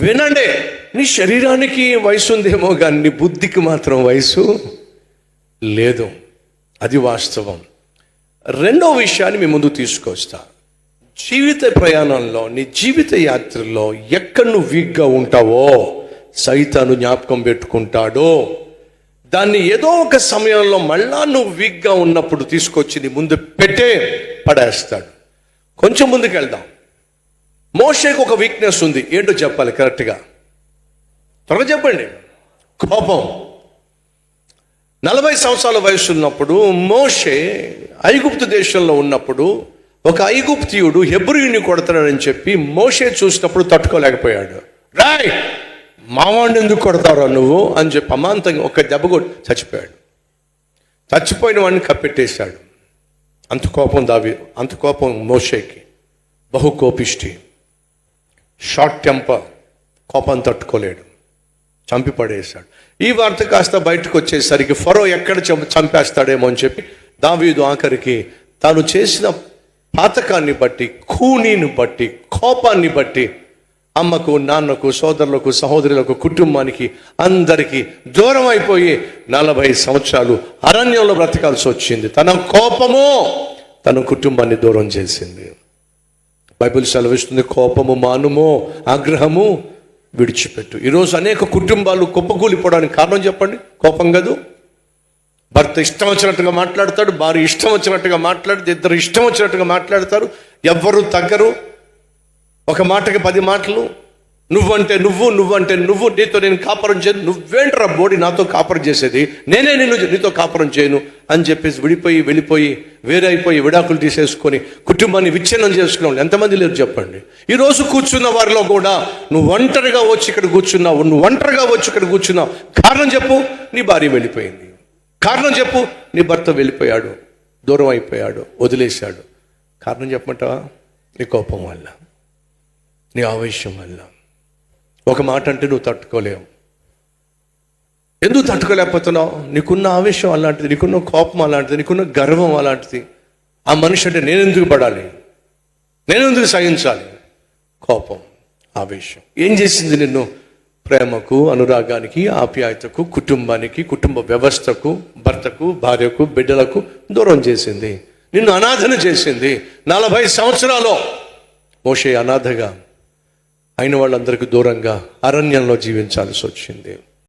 వినండి, నీ శరీరానికి వయసు ఉందేమో కానీ నీ బుద్ధికి మాత్రం వయసు లేదు. అది వాస్తవం. రెండో విషయాన్ని మీ ముందు తీసుకొస్తా. జీవిత ప్రయాణంలో, నీ జీవిత యాత్రలో ఎక్కడ నువ్వు వీక్గా ఉంటావో సైతాను జ్ఞాపకం పెట్టుకుంటాడో దాన్ని ఏదో ఒక సమయంలో మళ్ళా నువ్వు వీక్గా ఉన్నప్పుడు తీసుకొచ్చి నీ ముందు పెట్టే పడేస్తాడు. కొంచెం ముందుకు వెళ్దాం. మోషేకు ఒక వీక్నెస్ ఉంది. ఏంటో చెప్పాలి కరెక్ట్గా, త్వరగా చెప్పండి. కోపం. 40 సంవత్సరాల వయసు ఉన్నప్పుడు మోషే ఐగుప్తు దేశంలో ఉన్నప్పుడు ఒక ఐగుప్తీయుడు హెబ్రీయుని కొడతాడని చెప్పి మోషే చూసినప్పుడు తట్టుకోలేకపోయాడు. రాయ్, మావాడిని ఎందుకు కొడతారో నువ్వు అని చెప్పి అమాంతంగా ఒక దెబ్బ కొట్టి చచ్చిపోయాడు. చచ్చిపోయిన వాడిని కప్పెట్టేశాడు. అంత కోపం మోషేకి. బహు కోపిష్టి, షార్ట్ టెంపర్, కోపం తట్టుకోలేడు, చంపి పడేశాడు. ఈ వార్త కాస్త బయటకు వచ్చేసరికి ఫరో ఎక్కడ చంపేస్తాడేమో అని చెప్పి దావీదు ఆఖరికి తాను చేసిన పాతకాన్ని బట్టి, కూనీని బట్టి, కోపాన్ని బట్టి అమ్మకు, నాన్నకు, సోదరులకు, సహోదరులకు, కుటుంబానికి అందరికీ దూరం అయిపోయి 40 సంవత్సరాలు అరణ్యంలో బ్రతకాల్సి వచ్చింది. తన కోపము తన కుటుంబాన్ని దూరం చేసింది. బైబిల్ సెలవిస్తుంది, కోపము మానుమో, ఆగ్రహము విడిచిపెట్టు. ఈరోజు అనేక కుటుంబాలు కుప్పకూలిపోవడానికి కారణం చెప్పండి, కోపం కాదు. భర్త ఇష్టం వచ్చినట్టుగా మాట్లాడతాడు, భార్య ఇష్టం వచ్చినట్టుగా మాట్లాడితే, ఇద్దరు ఇష్టం వచ్చినట్టుగా మాట్లాడతారు, ఎవ్వరూ తగ్గరు. ఒక మాటకి 10 మాటలు. నువ్వంటే నువ్వు, నువ్వంటే నువ్వు, నీతో నేను కాపురం చేయను, నువ్వేంట్రా బోడి నాతో కాపురం చేసేది, నేనే నీతో కాపురం చేయను అని చెప్పేసి వెళ్ళిపోయి వేరైపోయి విడాకులు తీసేసుకొని కుటుంబాన్ని విచ్ఛిన్నం చేసుకున్నావు ఎంతమంది లేరు చెప్పండి. ఈరోజు కూర్చున్న వారిలో కూడా నువ్వు ఒంటరిగా వచ్చి ఇక్కడ కూర్చున్నావు. కారణం చెప్పు, నీ భార్య వెళ్ళిపోయింది. కారణం చెప్పు, నీ భర్త వెళ్ళిపోయాడు, దూరం అయిపోయాడు, వదిలేశాడు. కారణం చెప్పమంటావా? నీ కోపం వల్ల, నీ ఆవేశం వల్ల. ఒక మాట అంటే నువ్వు తట్టుకోలేవు. ఎందుకు తట్టుకోలేకపోతున్నావు? నీకున్న ఆవేశం అలాంటిది, నీకున్న కోపం అలాంటిది, నీకున్న గర్వం అలాంటిది. ఆ మనిషి అంటే నేనెందుకు పడాలి, నేనెందుకు సహించాలి? కోపం, ఆవేశం ఏం చేసింది నిన్ను? ప్రేమకు, అనురాగానికి, ఆప్యాయతకు, కుటుంబానికి, కుటుంబ వ్యవస్థకు, భర్తకు, భార్యకు, బిడ్డలకు దూరం చేసింది. నిన్ను అనాథన చేసింది. 40 సంవత్సరాలు మోషే అనాథగా అయిన వాళ్ళందరికీ దూరంగా అరణ్యంలో జీవించాల్సి వచ్చింది.